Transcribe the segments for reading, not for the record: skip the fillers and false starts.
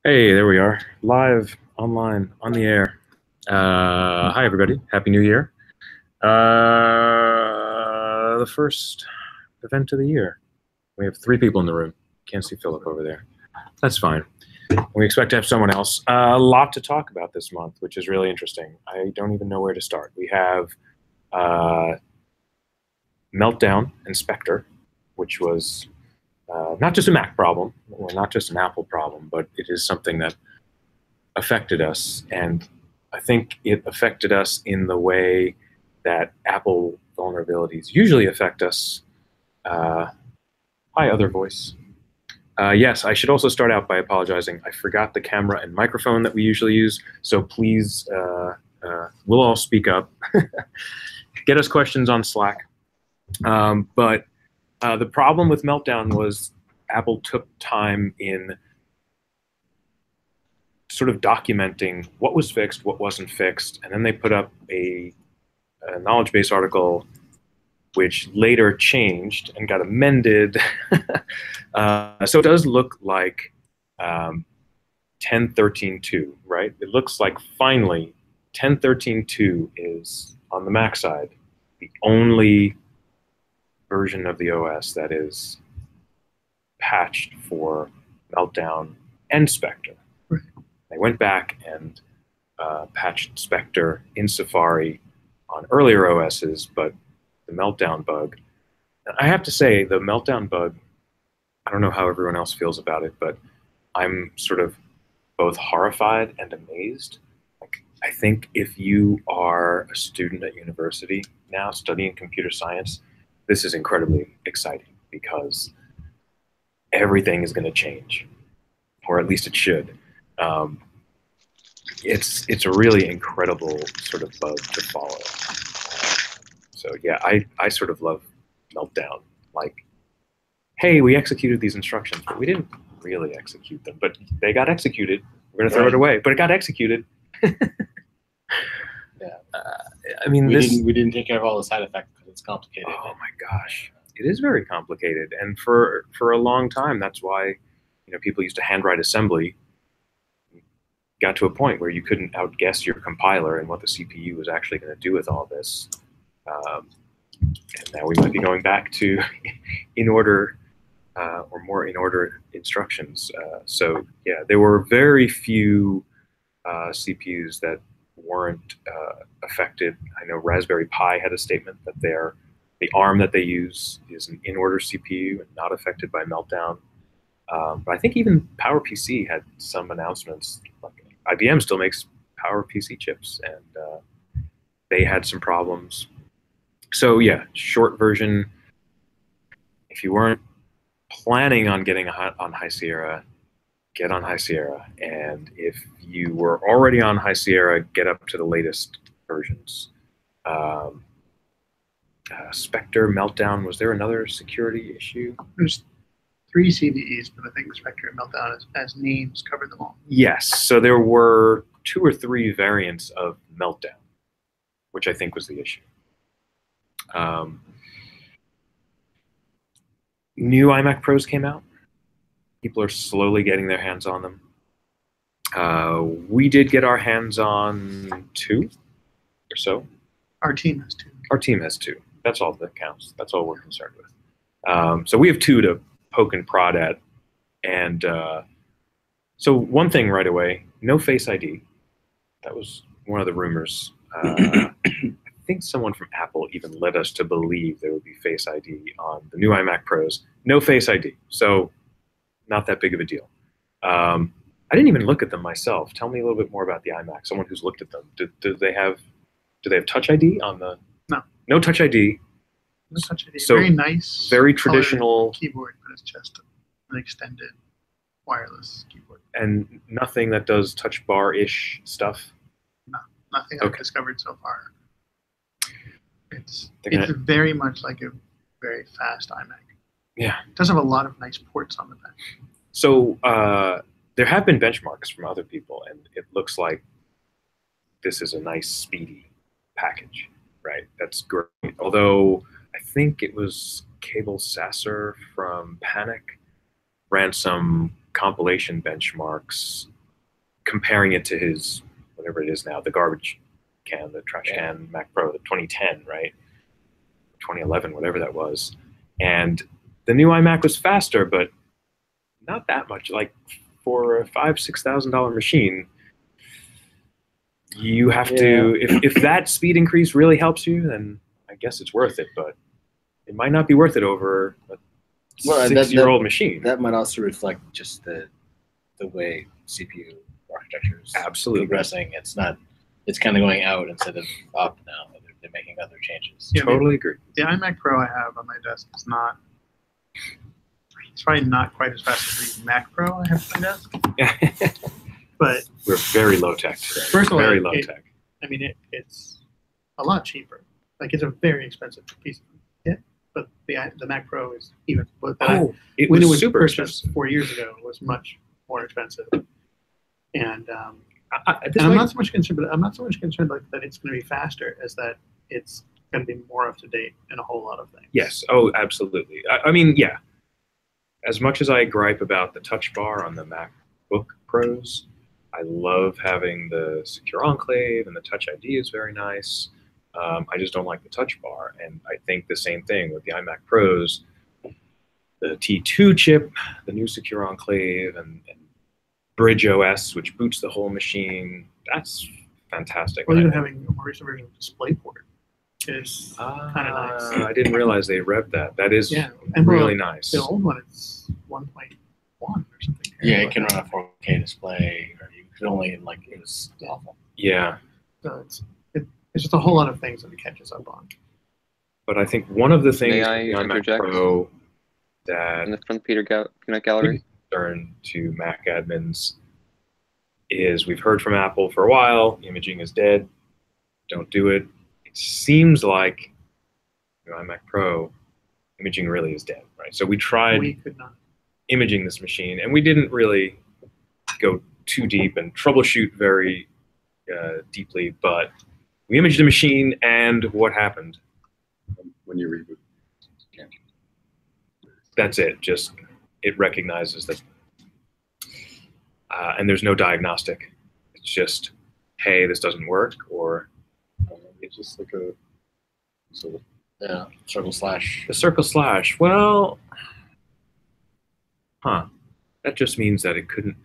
Hey, there we are, live, online, on the air. Hi, everybody. Happy New Year. The first event of the year. We have three people in the room. Can't see Philip over there. That's fine. We expect to have someone else. A lot to talk about this month, which is really interesting. I don't even know where to start. We have Meltdown and Spectre, which was not just a Mac problem, or not just an Apple problem, but it is something that affected us. And I think it affected us in the way that Apple vulnerabilities usually affect us. Hi, other voice. Yes, I should also start out by apologizing. I forgot the camera and microphone that we usually use, so please, we'll all speak up. Get us questions on Slack. But the problem with Meltdown was Apple took time in sort of documenting what was fixed, what wasn't fixed, and then they put up a knowledge base article which later changed and got amended. So it does look like 10.13.2, right? It looks like finally 10.13.2 is, on the Mac side, the only version of the OS that is patched for Meltdown and Spectre. Right. They went back and patched Spectre in Safari on earlier OSs, but the Meltdown bug, I have to say, the Meltdown bug, I don't know how everyone else feels about it, but I'm sort of both horrified and amazed. Like, I think if you are a student at university now studying computer science, this is incredibly exciting because everything is going to change, or at least it should. It's a really incredible sort of bug to follow. So yeah, I sort of love Meltdown. Like, hey, we executed these instructions, but we didn't really execute them. But they got executed. We're going to throw it away, but it got executed. Yeah. I mean, we didn't take care of all the side effects because it's complicated. Oh my gosh, it is very complicated, and for a long time, that's why people used to handwrite assembly. Got to a point where you couldn't outguess your compiler and what the CPU was actually going to do with all this. And now we might be going back to in order or more in order instructions. So yeah, there were very few CPUs that weren't affected. I know Raspberry Pi had a statement that the ARM that they use is an in-order CPU and not affected by Meltdown. But I think even PowerPC had some announcements. Like IBM still makes PowerPC chips, and they had some problems. So yeah, short version, if you weren't planning on getting on High Sierra, get on High Sierra. And if you were already on High Sierra, get up to the latest versions. Spectre, Meltdown, was there another security issue? There's 3 CVEs, but I think Spectre and Meltdown as names covered them all. Yes, so there were 2 or 3 variants of Meltdown, which I think was the issue. New iMac Pros came out. People are slowly getting their hands on them. We did get our hands on 2 or so. Our team has 2. Our team has 2. That's all that counts. That's all we're concerned with. So we have 2 to poke and prod at. And so one thing right away, no Face ID. That was one of the rumors. I think someone from Apple even led us to believe there would be Face ID on the new iMac Pros. No Face ID, so not that big of a deal. I didn't even look at them myself. Tell me a little bit more about the iMac. Someone who's looked at them. Do they have Touch ID on the? No. No Touch ID. No Touch ID. So very nice. Very traditional keyboard, but it's just an extended wireless keyboard. And nothing that does Touch Bar-ish stuff. No, nothing I've discovered so far. It's very much like a very fast iMac. Yeah. It does have a lot of nice ports on the back. So there have been benchmarks from other people, and it looks like this is a nice, speedy package, right? That's great. Although I think it was Cable Sasser from Panic ran some compilation benchmarks, comparing it to his, whatever it is now, the garbage can, the trash can Mac Pro, the 2010, right? 2011, whatever that was. And the new iMac was faster, but not that much. Like for a $5,000–6,000 machine, you have to, if that speed increase really helps you, then I guess it's worth it, but it might not be worth it over a 6-year-old machine. That might also reflect just the way CPU architecture is progressing. It's kind of going out instead of up now. They're making other changes. Yeah, totally agree. The iMac Pro I have on my desk is not, it's probably not quite as fast as the Mac Pro I have on my desk. But we're very low tech today. First of all, very low tech. I mean, it's a lot cheaper. Like, it's a very expensive piece of kit, but the Mac Pro is even. It when was it was super purchased expensive. 4 years ago, it was much more expensive. And I'm not so much concerned, like that it's going to be faster as that it's going to be more up to date in a whole lot of things. Yes. Oh, absolutely. I mean, yeah. As much as I gripe about the touch bar on the MacBook Pros, I love having the secure enclave, and the Touch ID is very nice. I just don't like the touch bar, and I think the same thing with the iMac Pros. The T2 chip, the new secure enclave, and Bridge OS, which boots the whole machine. That's fantastic. Well, even having a more recent version of DisplayPort is kind of nice. I didn't realize they revved that. That is and really nice. The old one, it's 1.1 or something. Yeah, it can run a 4K display, or you could only, like, it was awful. Yeah. So it's just a whole lot of things that it catches up on. But I think one of the things May I with the iMac interject? Pro that from the Peanut Gallery turn to Mac admins is, we've heard from Apple for a while, imaging is dead, don't do it. It seems like iMac Pro, imaging really is dead, right? So we tried imaging this machine, and we didn't really go too deep and troubleshoot very deeply, but we imaged the machine, and what happened? When you reboot. That's it. Just it recognizes that, and there's no diagnostic. It's just, hey, this doesn't work, or it's just like a circle slash. The circle slash. Well, that just means that it couldn't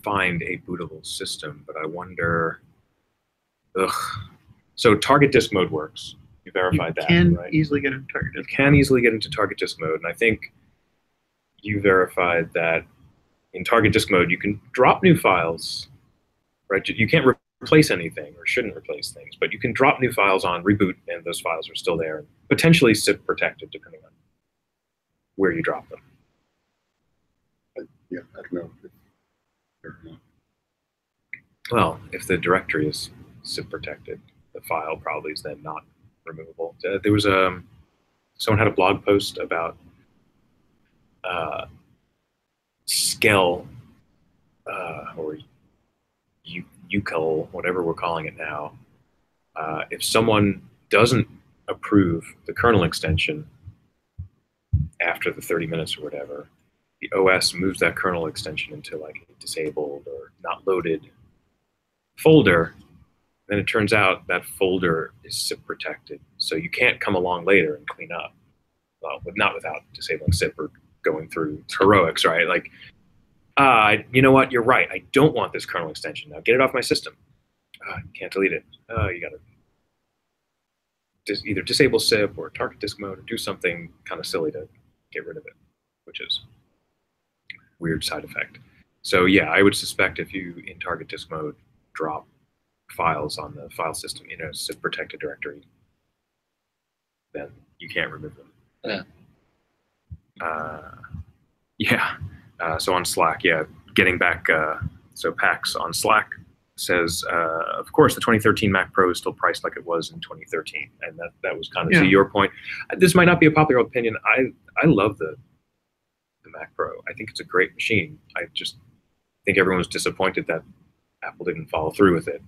find a bootable system. But I wonder. So target disk mode works. You verified that, right? You can easily get into target disk. You can easily get into target disk mode, and I think you verified that in target disk mode you can drop new files, right? You can't replace anything, or shouldn't replace things, but you can drop new files on reboot, and those files are still there, and potentially SIP protected depending on where you drop them. I don't know. Well, if the directory is SIP protected, the file probably is then not removable. There was someone had a blog post about Skell or UCL, whatever we're calling it now. If someone doesn't approve the kernel extension after the 30 minutes or whatever, the OS moves that kernel extension into like a disabled or not loaded folder. Then it turns out that folder is SIP protected, so you can't come along later and clean up. Well, not without disabling SIP or going through heroics, right? Like, you know what? You're right. I don't want this kernel extension. Now get it off my system. Can't delete it. You got to either disable SIP or target disk mode or do something kind of silly to get rid of it, which is a weird side effect. So yeah, I would suspect if you, in target disk mode, drop files on the file system in a SIP protected directory, then you can't remove them. So on Slack, getting back, so Pax on Slack says, of course, the 2013 Mac Pro is still priced like it was in 2013, and that was kind of to your point. This might not be a popular opinion. I love the Mac Pro. I think it's a great machine. I just think everyone's disappointed that Apple didn't follow through with it.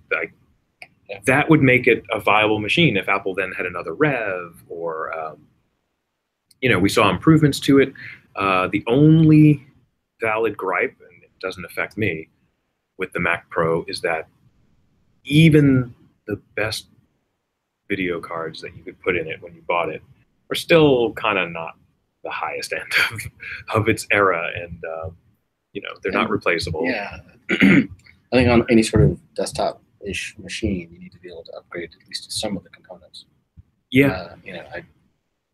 That would make it a viable machine if Apple then had another Rev, or we saw improvements to it. The only valid gripe, and it doesn't affect me, with the Mac Pro is that even the best video cards that you could put in it when you bought it are still kind of not the highest end of its era, and they're not replaceable. Yeah, I think on any sort of desktop-ish machine, you need to be able to upgrade at least some of the components. Yeah.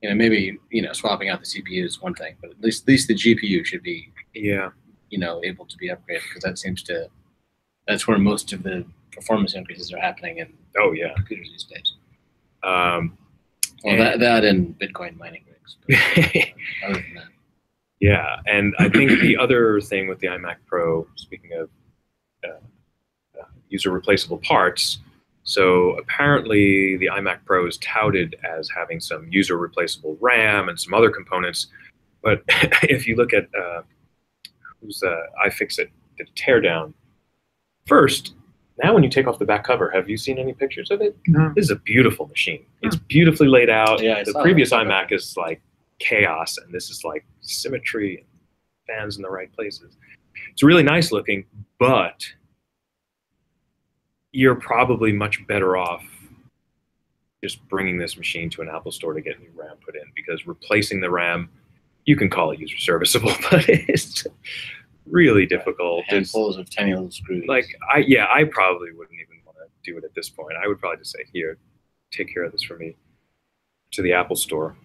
Maybe swapping out the CPU is one thing, but at least the GPU should be able to be upgraded, because that's where most of the performance increases are happening in computers these days. That and Bitcoin mining rigs. Other than that. Yeah, and I think the other thing with the iMac Pro, speaking of user replaceable parts, so apparently the iMac Pro is touted as having some user replaceable RAM and some other components, but if you look at whose iFixit did a teardown first, now when you take off the back cover, have you seen any pictures of it? No. This is a beautiful machine. It's beautifully laid out. Yeah, the previous iMac is like chaos, and this is like symmetry and fans in the right places. It's really nice looking, but you're probably much better off just bringing this machine to an Apple store to get new RAM put in, because replacing the RAM, you can call it user serviceable, but it's really difficult. Handfuls of tiny little screws. Like I probably wouldn't even want to do it at this point. I would probably just say, here, take care of this for me, to the Apple store.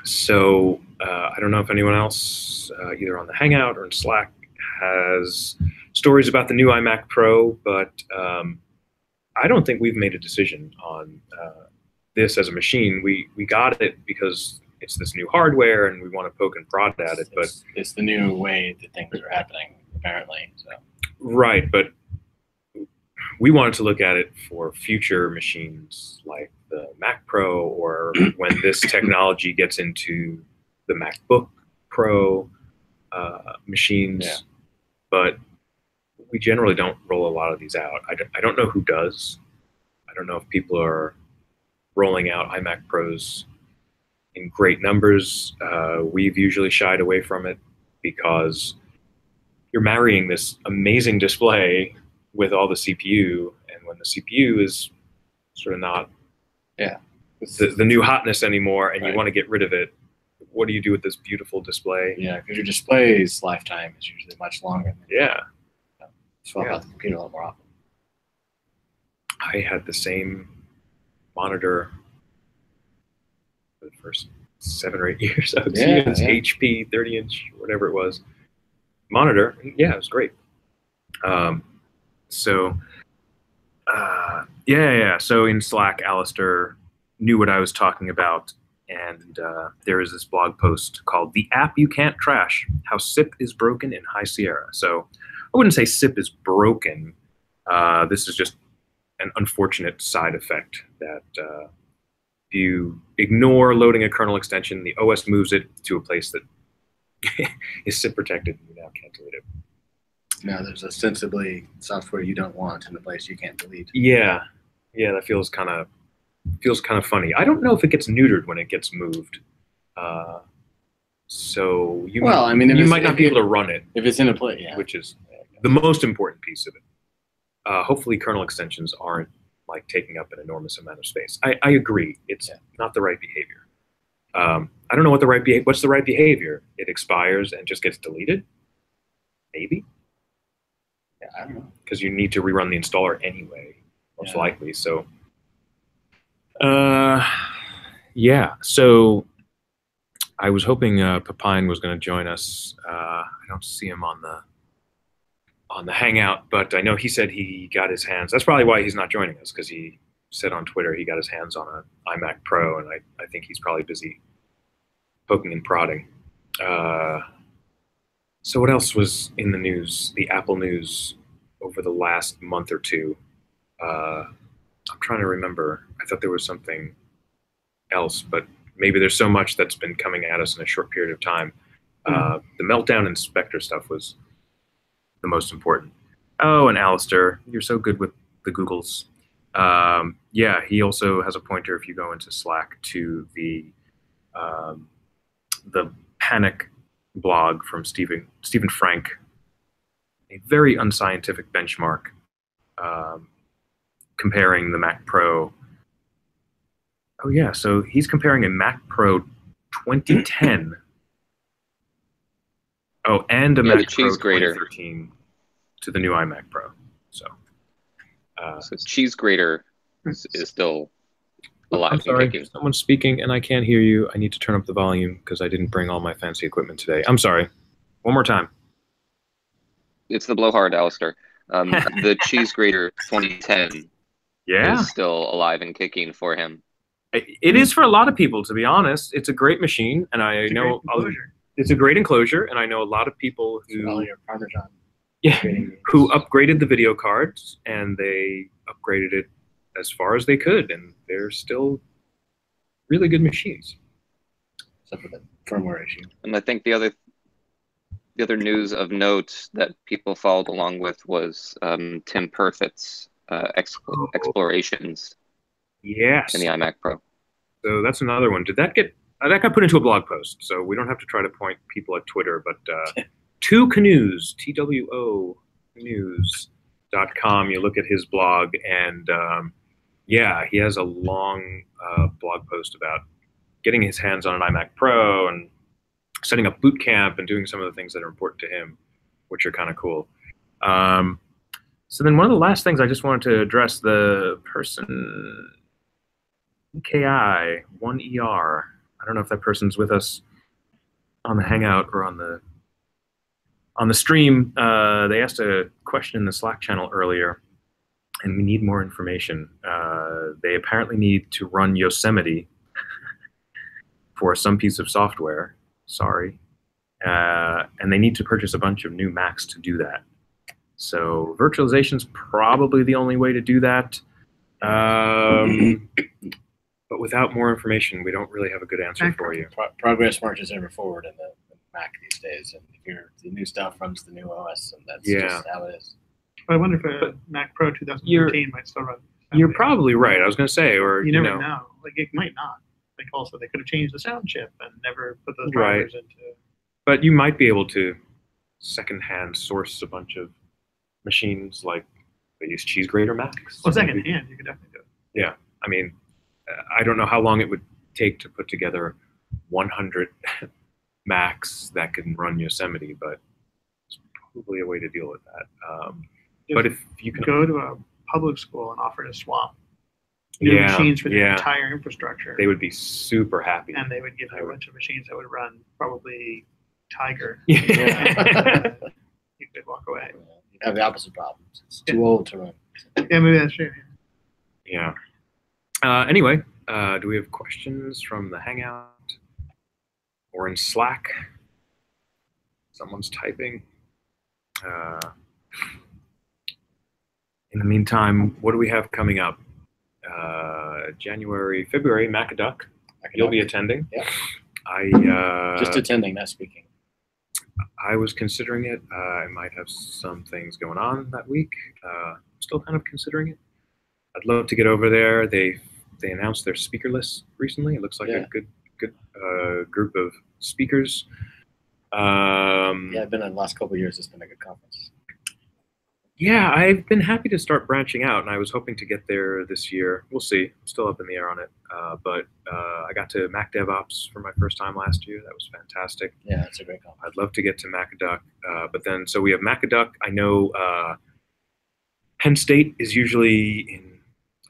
So I don't know if anyone else, either on the Hangout or in Slack, has stories about the new iMac Pro, but I don't think we've made a decision on this as a machine. We got it because it's this new hardware and we want to poke and prod at it, but it's the new way that things are happening, apparently. So. Right, but we wanted to look at it for future machines like the Mac Pro, or when this technology gets into the MacBook Pro machines. Yeah. But we generally don't roll a lot of these out. I don't know who does. I don't know if people are rolling out iMac Pros in great numbers. We've usually shied away from it because you're marrying this amazing display with all the CPU, and when the CPU is sort of not the new hotness anymore, and you want to get rid of it, what do you do with this beautiful display? Yeah, because your display's lifetime is usually much longer. Swap out the computer a lot more often. I had the same monitor for the first 7 or 8 years. I would see it as HP 30-inch, whatever it was, monitor. Yeah, it was great. So in Slack, Alistair knew what I was talking about, and there is this blog post called "The App You Can't Trash: How SIP is Broken in High Sierra." So I wouldn't say SIP is broken. This is just an unfortunate side effect that if you ignore loading a kernel extension, the OS moves it to a place that is SIP protected, and you now can't delete it. Now there's ostensibly software you don't want in a place you can't delete. Yeah, that feels kind of funny. I don't know if it gets neutered when it gets moved. So you might not be able to run it if it's in a place, which is the most important piece of it. Hopefully, kernel extensions aren't like taking up an enormous amount of space. I agree. It's not the right behavior. I don't know what's the right behavior. It expires and just gets deleted. Maybe. Yeah, I don't know. Because you need to rerun the installer anyway, most likely. So, So I was hoping Pepine was going to join us. I don't see him on the Hangout, but I know he said he got his hands. That's probably why he's not joining us, because he said on Twitter he got his hands on an iMac Pro, and I think he's probably busy poking and prodding. So what else was in the news, the Apple news, over the last month or two? I'm trying to remember. I thought there was something else, but maybe there's so much that's been coming at us in a short period of time. The Meltdown Inspector stuff was the most important. Oh, and Alistair, you're so good with the Googles. He also has a pointer if you go into Slack to the panic blog from Stephen Frank, a very unscientific benchmark comparing the Mac Pro. Oh yeah, so he's comparing a Mac Pro 2010. Oh, and a Mac Pro 2013 to the new iMac Pro. So cheese grater is still alive. I'm sorry, someone's speaking and I can't hear you. I need to turn up the volume because I didn't bring all my fancy equipment today. I'm sorry. One more time. It's the blowhard, Alistair. The cheese grater 2010 is still alive and kicking for him. It is for a lot of people, to be honest. It's a great machine, and I know it's a great enclosure, and I know a lot of people who who upgraded the video cards, and they upgraded it as far as they could, and they're still really good machines. Except for the firmware issue. And I think the other news of note that people followed along with was Tim Perfett's explorations. Yes. In the iMac Pro. So that's another one. Did that get that got put into a blog post? So we don't have to try to point people at Twitter, but Two Canoes, TWO News.com. You look at his blog, and yeah, he has a long blog post about getting his hands on an iMac Pro and setting up boot camp and doing some of the things that are important to him, which are kind of cool. So then one of the last things I just wanted to address, the person KI 1ER. I don't know if that person's with us on the Hangout or on the stream. They asked a question in the Slack channel earlier, and we need more information. They apparently need to run Yosemite for some piece of software. Sorry. And they need to purchase a bunch of new Macs to do that. So virtualization's probably the only way to do that. But without more information, we don't really have a good answer for you. Progress marches ever forward in the Mac these days, and the new stuff runs the new OS, and that's just how it is. I wonder if a Mac Pro 2013 might still run. You're probably right. I was going to say, or you never know. Like it might not. Like also, they could have changed the sound chip and never put those drivers into. But you might be able to secondhand source a bunch of machines, like they use cheese grater Macs. Well, secondhand, you could definitely do it. Yeah, I mean, I don't know how long it would take to put together 100 Macs that can run Yosemite, but it's probably a way to deal with that. But if you can go to a public school and offer to swap new machines for the entire infrastructure, they would be super happy. And they would give you a bunch of machines that would run probably Tiger. Yeah. You could walk away. You have the opposite problems. It's too old to run. Yeah, maybe that's true. Yeah. Anyway, do we have questions from the Hangout or in Slack? Someone's typing. In the meantime, what do we have coming up? February, MacAduck. You'll be attending. Yeah. Just attending, not speaking. I was considering it. I might have some things going on that week. Still kind of considering it. I'd love to get over there. They announced their speaker list recently. It looks like a good group of speakers. I've been in the last couple of years. It's been a good conference. Yeah, I've been happy to start branching out, and I was hoping to get there this year. We'll see. I'm still up in the air on it. But I got to Mac DevOps for my first time last year. That was fantastic. Yeah, that's a great conference. I'd love to get to MacAduck. But then, so we have MacAduck. I know Penn State is usually in,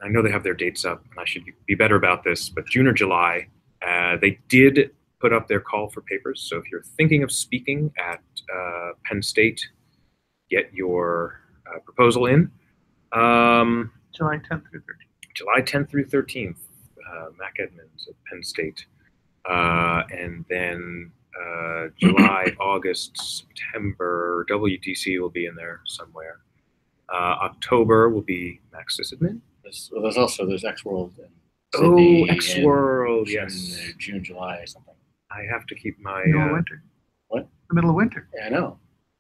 I know they have their dates up, and I should be better about this, but June or July, they did put up their call for papers. So if you're thinking of speaking at Penn State, get your proposal in. July 10th through 13th. July 10th through 13th, MacAdmin at Penn State. And then July, August, September, WTC will be in there somewhere. October will be Mac Sysadmin. There's Xworld. Sydney, Xworld, yes. June, July, or something. I have to keep my... Middle of winter. What? The middle of winter. Yeah, I know.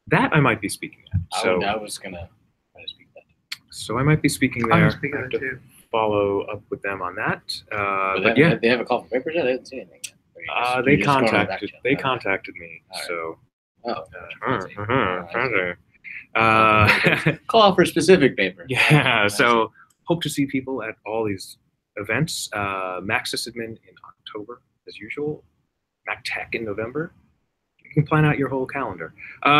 That I might be speaking at. I was going to try to speak that. So I might be speaking there. I'm speaking I have to to follow up with them on that. But yeah. They have a call for papers yet? I didn't see anything yet. They contacted me. Right. So. Call for specific paper. Yeah. So hope to see people at all these events. Mac Sysadmin in October, as usual. Mac Tech in November. You can plan out your whole calendar.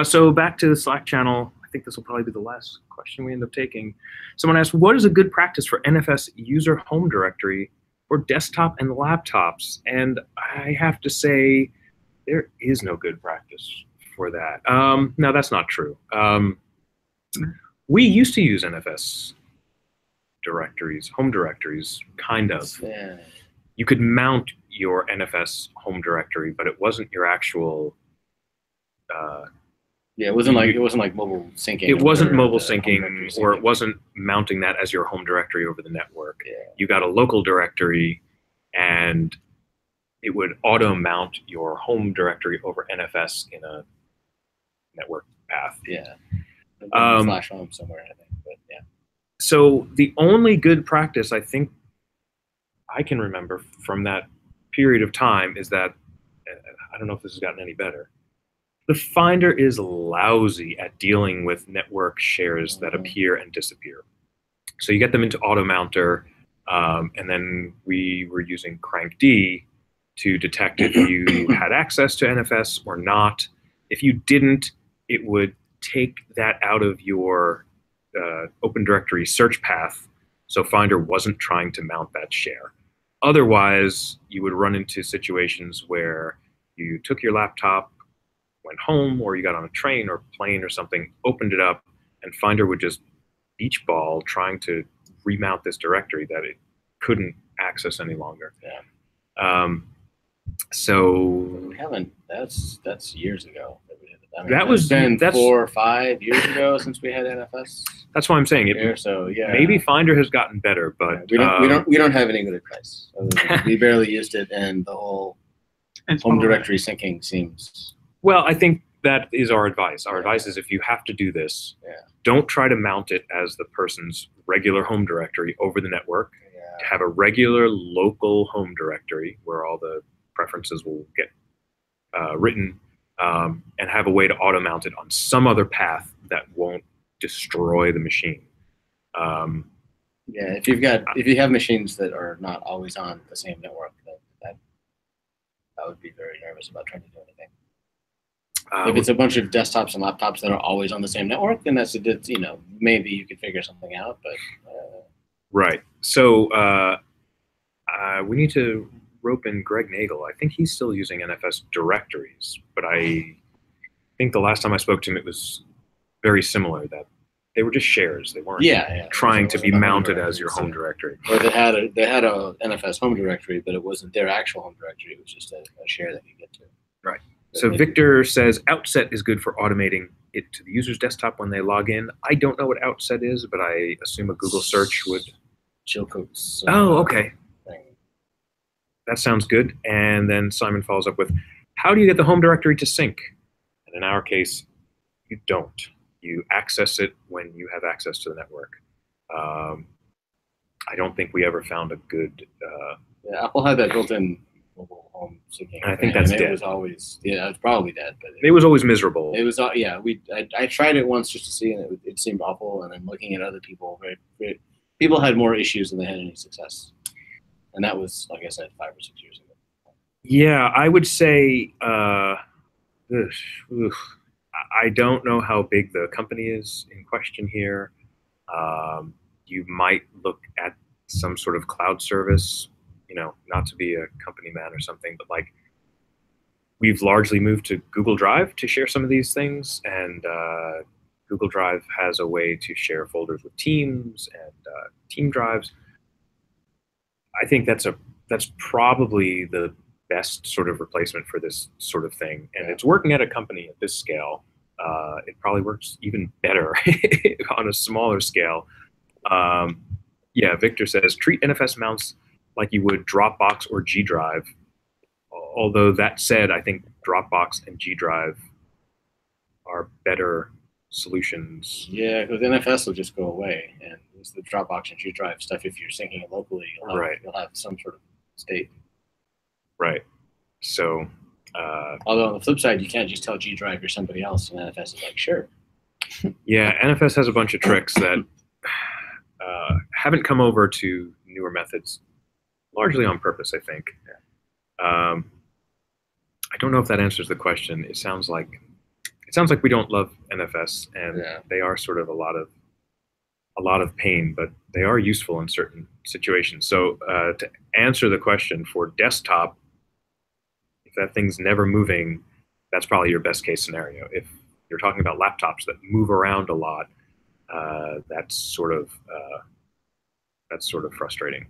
So back to the Slack channel. I think this will probably be the last question we end up taking. Someone asked, what is a good practice for NFS user home directory for desktop and laptops? And I have to say, there is no good practice for that. No, that's not true. We used to use NFS directories, home directories, kind of. Yeah. You could mount your NFS home directory, but it wasn't your actual. It wasn't like mobile syncing. It wasn't mobile syncing, or it wasn't mounting that as your home directory over the network. Yeah. You got a local directory, and it would auto mount your home directory over NFS in a network path. Yeah. Flash home somewhere, I think. But yeah. So the only good practice I think I can remember from that period of time is that, I don't know if this has gotten any better, the Finder is lousy at dealing with network shares that appear and disappear. So you get them into AutoMounter, and then we were using CrankD to detect if you had access to NFS or not. If you didn't, it would take that out of your Open Directory search path, so Finder wasn't trying to mount that share. Otherwise, you would run into situations where you took your laptop, went home, or you got on a train or plane or something, opened it up, and Finder would just beach ball trying to remount this directory that it couldn't access any longer. Yeah. So we haven't. That's years ago. I mean, that was been 4 or 5 years ago since we had NFS. That's why I'm saying it. So yeah, maybe Finder has gotten better, but we don't have any good advice. We barely used it, and the whole home directory syncing seems. Well, I think that is our advice. Our advice is if you have to do this, don't try to mount it as the person's regular home directory over the network. Yeah. Have a regular local home directory where all the preferences will get written, and have a way to auto mount it on some other path that won't destroy the machine. If you have machines that are not always on the same network, I would be very nervous about trying to do anything. If it's a bunch of desktops and laptops that are always on the same network, then maybe you could figure something out. But right. So we need to rope in Greg Nagel. I think he's still using NFS directories, but I think the last time I spoke to him, it was very similar, that they were just shares. They weren't trying to be mounted as your home directory. Or they had a NFS home directory, but it wasn't their actual home directory. It was just a share that you get to. Right. So Victor says Outset is good for automating it to the user's desktop when they log in. I don't know what Outset is, but I assume a Google search would. Chilcote's. Oh, okay. That sounds good. And then Simon follows up with, how do you get the home directory to sync? And in our case, you don't. You access it when you have access to the network. I don't think we ever found a good... Apple had that built-in mobile home syncing. I think that's dead. It was always, it was probably dead. But it was always miserable. It was, I tried it once just to see, and it seemed awful. And then looking at other people, people had more issues than they had any success. And that was, like I said, 5 or 6 years ago. Yeah, I would say, I don't know how big the company is in question here. You might look at some sort of cloud service, not to be a company man or something, but like we've largely moved to Google Drive to share some of these things. And Google Drive has a way to share folders with Teams and Team drives. I think that's probably the best sort of replacement for this sort of thing, and it's working at a company at this scale. It probably works even better on a smaller scale. Victor says treat NFS mounts like you would Dropbox or G Drive. Although that said, I think Dropbox and G Drive are better solutions. Yeah, because NFS will just go away, and it's the Dropbox and G Drive stuff. If you're syncing it locally, you'll have some sort of state. Right. So, although on the flip side, you can't just tell G Drive you're somebody else, and NFS is like, sure. Yeah, NFS has a bunch of tricks that haven't come over to newer methods, largely on purpose, I think. I don't know if that answers the question. It sounds like we don't love NFS, and they are sort of a lot of pain, but they are useful in certain situations. So to answer the question, for desktop, if that thing's never moving, that's probably your best case scenario. If you're talking about laptops that move around a lot, that's sort of frustrating.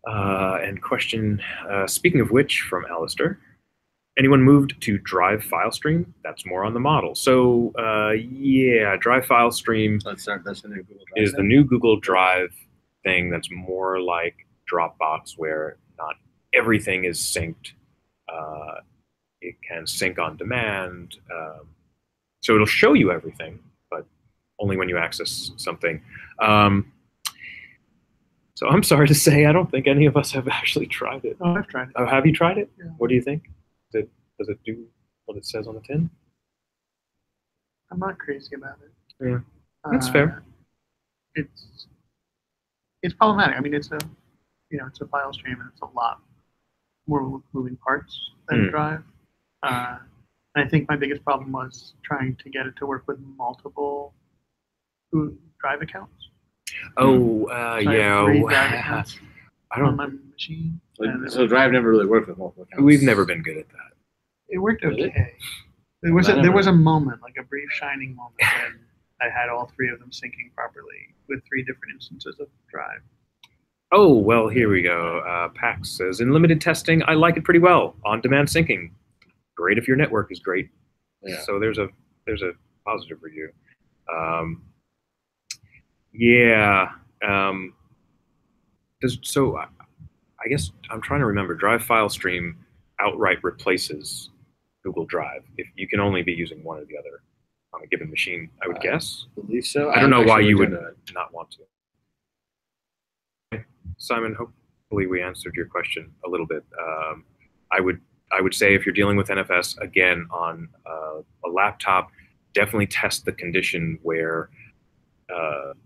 And question, speaking of which, from Alistair, anyone moved to Drive File Stream? That's more on the model. So yeah, Drive File Stream That's the new Google Drive is the new Google Drive thing that's more like Dropbox, where not everything is synced. It can sync on demand. So it'll show you everything, but only when you access something. So I'm sorry to say, I don't think any of us have actually tried it. Oh, I've tried it. Oh, have you tried it? Yeah. What do you think? Does it do what it says on the tin? I'm not crazy about it. Yeah, that's fair. It's problematic. I mean, it's a file stream, and it's a lot more moving parts than Drive. And I think my biggest problem was trying to get it to work with multiple Drive accounts. Oh, So yeah. I have 3 Drive accounts on my machine. So Drive never really worked with multiple accounts. We've never been good at that. It worked Really? okay. There was a moment, like a brief shining moment, when I had all 3 of them syncing properly with 3 different instances of Drive. Oh, well, here we go. Pax says, in limited testing, I like it pretty well. On-demand syncing, great if your network is great. Yeah. So there's a positive review. Yeah. So I guess I'm trying to remember. Drive File Stream outright replaces Google Drive. If you can only be using one or the other on a given machine, I would guess. I believe so. I don't know why you would not want to. Okay. Simon, hopefully we answered your question a little bit. I would say if you're dealing with NFS, again, on a laptop, definitely test the condition where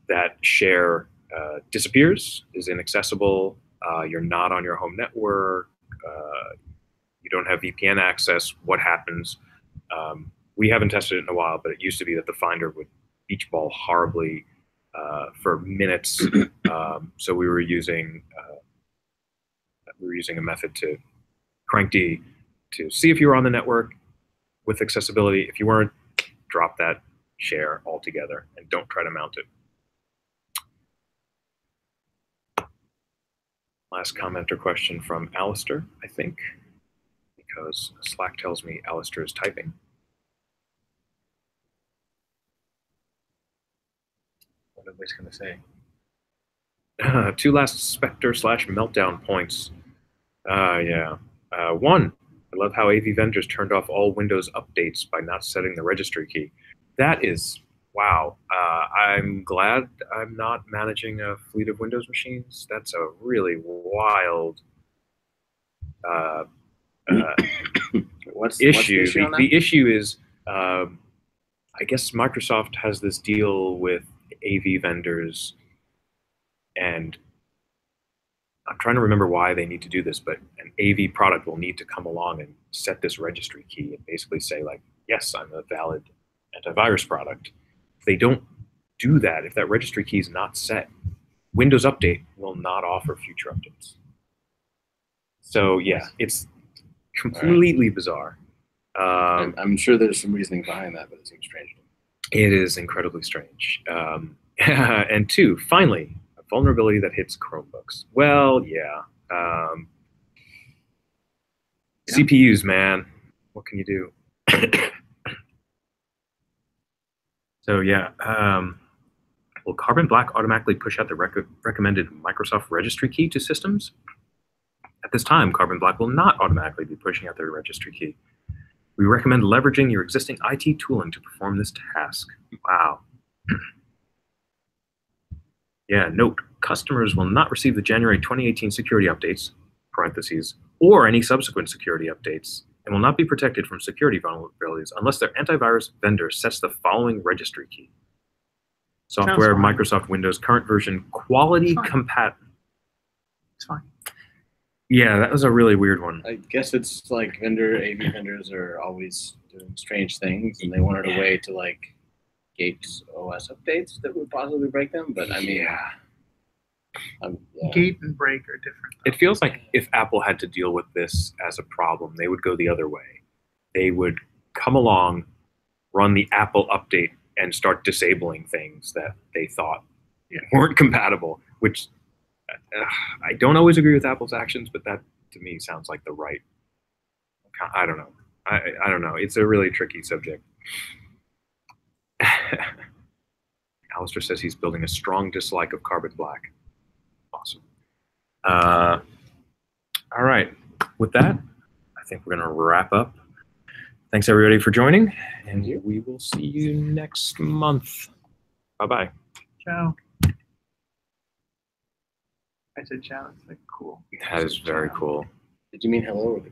that share disappears, is inaccessible, you're not on your home network, you don't have VPN access. What happens? We haven't tested it in a while, but it used to be that the Finder would beach ball horribly for minutes. So we were using a method to crank D to see if you were on the network with accessibility. If you weren't, drop that share altogether and don't try to mount it. Last comment or question from Alistair, I think, because Slack tells me Alistair is typing. What everybody's going to say. 2 last Spectre/meltdown points. Yeah. 1, I love how AV vendors turned off all Windows updates by not setting the registry key. That is, wow. I'm glad I'm not managing a fleet of Windows machines. That's a really wild What's issue. The issue is, I guess Microsoft has this deal with AV vendors, and I'm trying to remember why they need to do this, but an AV product will need to come along and set this registry key and basically say, like, yes, I'm a valid antivirus product. If they don't do that, if that registry key is not set, Windows Update will not offer future updates. So yeah, it's completely bizarre. I'm sure there's some reasoning behind that, but it seems strange. It is incredibly strange. And 2, finally, a vulnerability that hits Chromebooks. Well, yeah. CPUs, man. What can you do? So yeah, will Carbon Black automatically push out the recommended Microsoft registry key to systems? At this time, Carbon Black will not automatically be pushing out their registry key. We recommend leveraging your existing IT tooling to perform this task. Wow. Yeah, note, customers will not receive the January 2018 security updates, parentheses, or any subsequent security updates, and will not be protected from security vulnerabilities unless their antivirus vendor sets the following registry key. Software, Microsoft Windows, current version, quality compatible. It's fine. Yeah, that was a really weird one. I guess it's like AV vendors are always doing strange things, and they wanted a way to like gate OS updates that would possibly break them. But I mean, Gate and break are different. It feels like if Apple had to deal with this as a problem, they would go the other way. They would come along, run the Apple update, and start disabling things that they thought weren't compatible, which I don't always agree with Apple's actions, but that to me sounds like the right. I don't know. I don't know. It's a really tricky subject. Alistair says he's building a strong dislike of carbon black. Awesome. All right. With that, I think we're going to wrap up. Thanks, everybody, for joining, and we will see you next month. Bye-bye. Ciao. I said ciao. It's like cool. That is very cool. Did you mean hello? Or